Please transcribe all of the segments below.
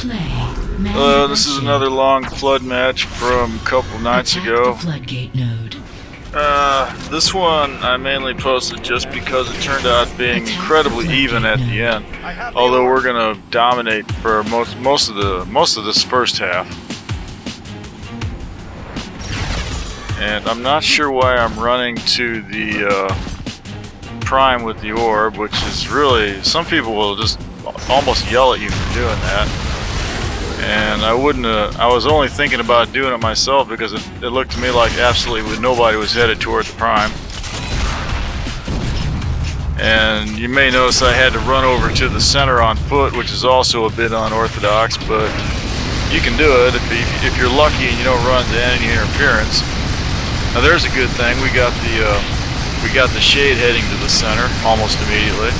This is another long flood match from a couple nights ago. Floodgate node. This one I mainly posted just because it turned out being incredibly even at the end. Although we're gonna dominate for most of this first half. And I'm not sure why I'm running to the prime with the orb, which is really, some people will just almost yell at you for doing that. And I was only thinking about doing it myself because it looked to me like absolutely nobody was headed toward the prime. And you may notice I had to run over to the center on foot, which is also a bit unorthodox, but you can do it if you're lucky and you don't run into any interference. Now there's a good thing, we got the shade heading to the center almost immediately.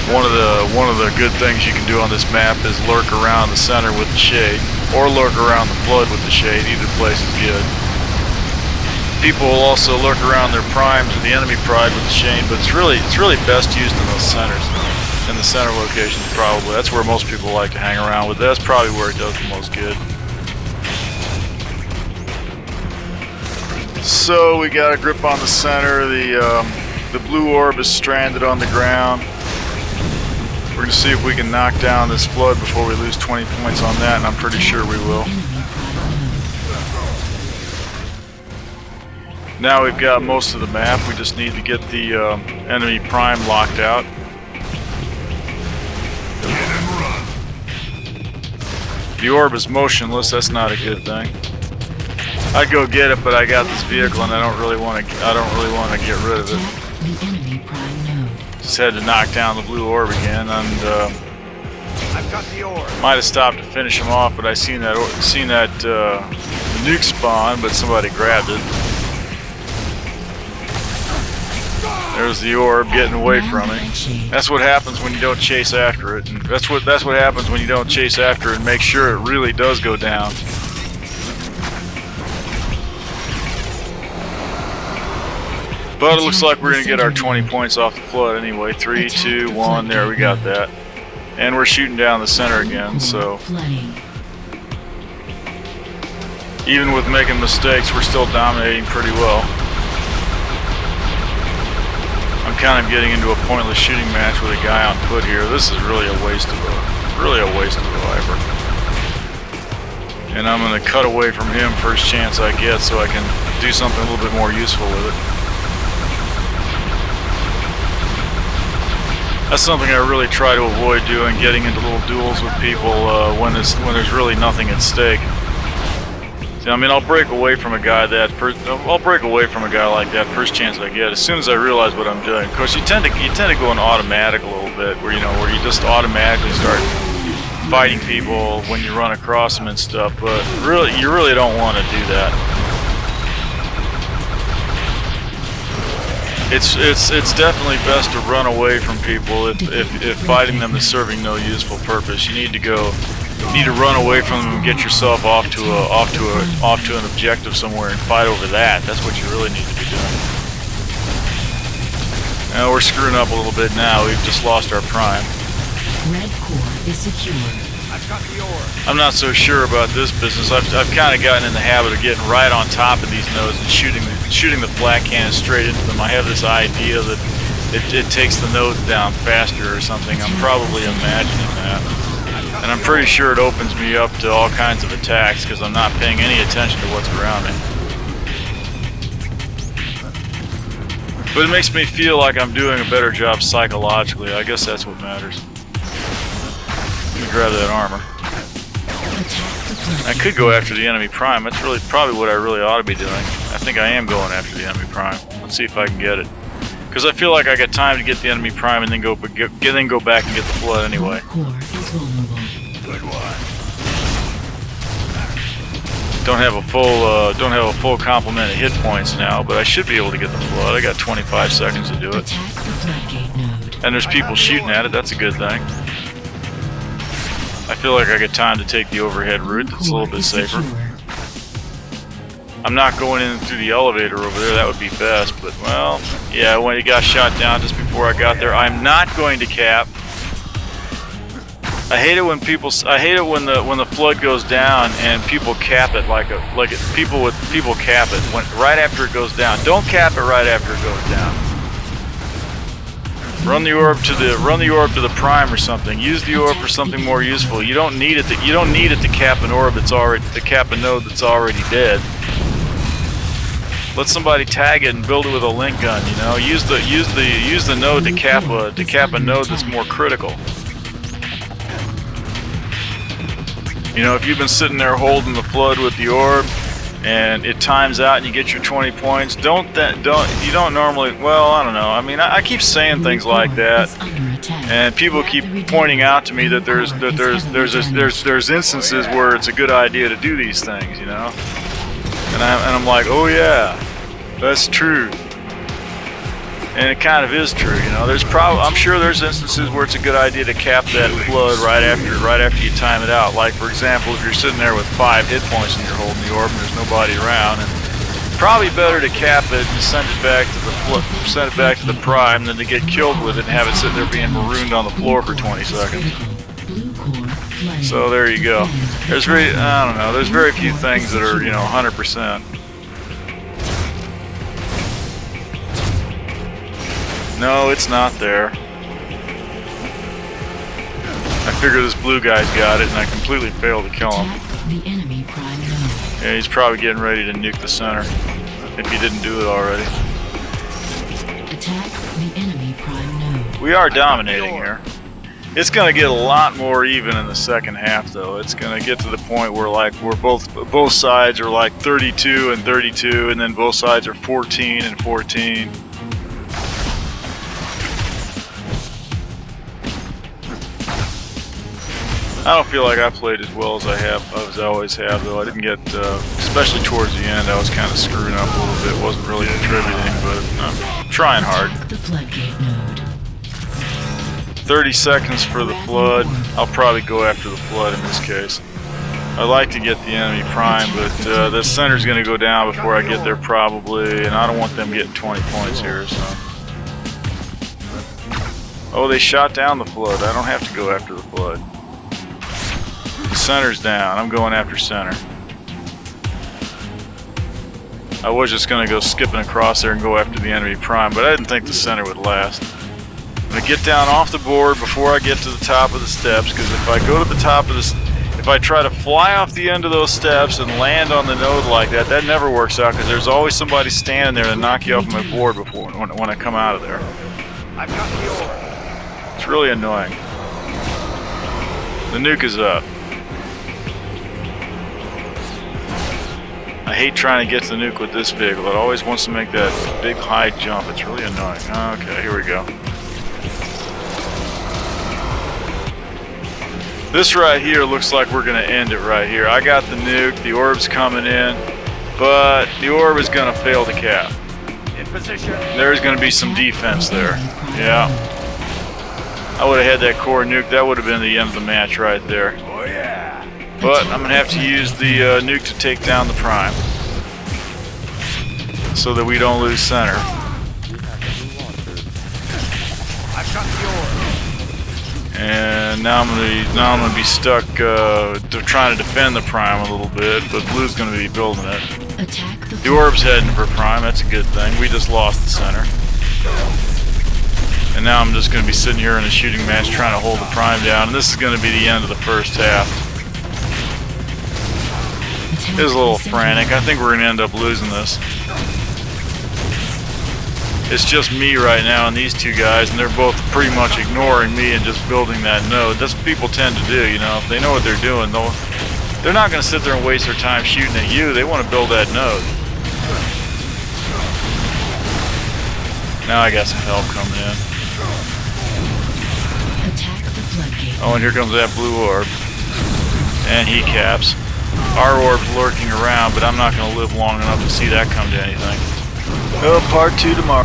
One of the good things you can do on this map is lurk around the center with the shade, or lurk around the flood with the shade. Either place is good. People will also lurk around their primes or the enemy pride with the shade, but it's really best used in those centers, in the center locations probably. That's where most people like to hang around with. That's probably where it does the most good. So we got a grip on the center. The blue orb is stranded on the ground. We're going to see if we can knock down this flood before we lose 20 points on that, and I'm pretty sure we will. Now we've got most of the map. We just need to get the enemy prime locked out. The orb is motionless. That's not a good thing. I'd go get it, but I got this vehicle, and I don't really want to get rid of it. Just had to knock down the blue orb again, and I've got the orb. Might have stopped to finish him off, but I seen that nuke spawn, but somebody grabbed it. There's the orb getting away from me. That's what happens when you don't chase after it, and that's what happens when you don't chase after it and make sure it really does go down. But it looks like we're going to get our 20 points off the flood anyway. 3, 2, 1, there, we got that. And we're shooting down the center again, so even with making mistakes, we're still dominating pretty well. I'm kind of getting into a pointless shooting match with a guy on foot here. This is really a waste of a Viper. And I'm going to cut away from him first chance I get so I can do something a little bit more useful with it. That's something I really try to avoid doing, getting into little duels with people when there's really nothing at stake. See, I mean, I'll break away from a guy like that first chance I get, as soon as I realize what I'm doing. Of course, you tend to go in automatic a little bit, where you just automatically start fighting people when you run across them and stuff. But you really don't want to do that. It's definitely best to run away from people if fighting them is serving no useful purpose. You need to run away from them and get yourself off to an objective somewhere and fight over that. That's what you really need to be doing. Now we're screwing up a little bit now. We've just lost our prime. Red core is secure. I've got the orb. I'm not so sure about this business. I've kind of gotten in the habit of getting right on top of these nodes and shooting the flak cannon straight into them. I have this idea that it takes the nodes down faster or something. I'm probably imagining that. And I'm pretty sure it opens me up to all kinds of attacks because I'm not paying any attention to what's around me. But it makes me feel like I'm doing a better job psychologically. I guess that's what matters. Let me grab that armor. I could go after the enemy prime. That's really probably what I really ought to be doing. I think I am going after the enemy prime. Let's see if I can get it. Because I feel like I got time to get the enemy prime and then go back and get the flood anyway. Good one. Don't have a full complement of hit points now, but I should be able to get the flood. I got 25 seconds to do it. And there's people shooting at it. That's a good thing. I feel like I got time to take the overhead route. That's a little bit safer. I'm not going in through the elevator over there. That would be best, but well, yeah, when he got shot down just before I got there. I'm not going to cap. I hate it when people. I hate it when the flood goes down and people cap it people cap it right after it goes down. Don't cap it right after it goes down. Run the orb to the prime or something. Use the orb for something more useful. You don't need it to cap an orb to cap a node that's already dead. Let somebody tag it and build it with a link gun. You know, use the node to cap a node that's more critical. You know, if you've been sitting there holding the flood with the orb and it times out and you get your 20 points, you don't normally, well, I don't know. I mean, I keep saying things like that, and people keep pointing out to me that there's instances where it's a good idea to do these things, you know. And I'm like, oh yeah, that's true. And it kind of is true, you know. I'm sure there's instances where it's a good idea to cap that flood right after you time it out. Like, for example, if you're sitting there with 5 hit points and you're holding the orb and there's nobody around, and probably better to cap it and send it back to the prime than to get killed with it and have it sit there being marooned on the floor for 20 seconds. So there you go. There's very few things that are, you know, 100%. No, it's not there. I figure this blue guy's got it, and I completely failed to kill him. The enemy prime node. Yeah, he's probably getting ready to nuke the center, if he didn't do it already. Attack the enemy prime node. We are dominating here. It's gonna get a lot more even in the second half, though. It's gonna get to the point where both sides are like 32 and 32, and then both sides are 14 and 14. I don't feel like I played as well as I always have, though. I didn't get, especially towards the end, I was kind of screwing up a little bit. Wasn't really contributing, but I'm trying hard. Attack the floodgate node. 30 seconds for the flood. I'll probably go after the flood in this case. I like to get the enemy prime, but the center's going to go down before I get there probably, and I don't want them getting 20 points here, so. Oh, they shot down the flood. I don't have to go after the flood. Center's down. I'm going after center. I was just going to go skipping across there and go after the enemy prime, but I didn't think the center would last. I'm going to get down off the board before I get to the top of the steps, because if I go to the top of if I try to fly off the end of those steps and land on the node like that, that never works out, because there's always somebody standing there to knock you off my board when I come out of there. I've got the orb. It's really annoying. The nuke is up. I hate trying to get to the nuke with this vehicle. It always wants to make that big high jump. It's really annoying. Okay, here we go. This right here looks like we're going to end it right here. I got the nuke. The orb's coming in. But the orb is going to fail to cap. In position. There's going to be some defense there. Yeah. I would have had that core nuke. That would have been the end of the match right there. Oh yeah. But I'm going to have to use the nuke to take down the prime, so that we don't lose center. I've got the orb. And now I'm going to be stuck trying to defend the prime a little bit, but blue's going to be building it. Attack The orb's heading for prime. That's a good thing. We just lost the center. And now I'm just going to be sitting here in a shooting match trying to hold the prime down. And this is going to be the end of the first half. It was a little frantic. I think we're going to end up losing this. It's just me right now and these two guys, and they're both pretty much ignoring me and just building that node. That's what people tend to do, you know. If they know what they're doing, they're not going to sit there and waste their time shooting at you. They want to build that node. Now I got some help coming in. Attack the floodgate. Oh, and here comes that blue orb. And he caps. Our orb's lurking around, but I'm not going to live long enough to see that come to anything. Oh, part 2 tomorrow.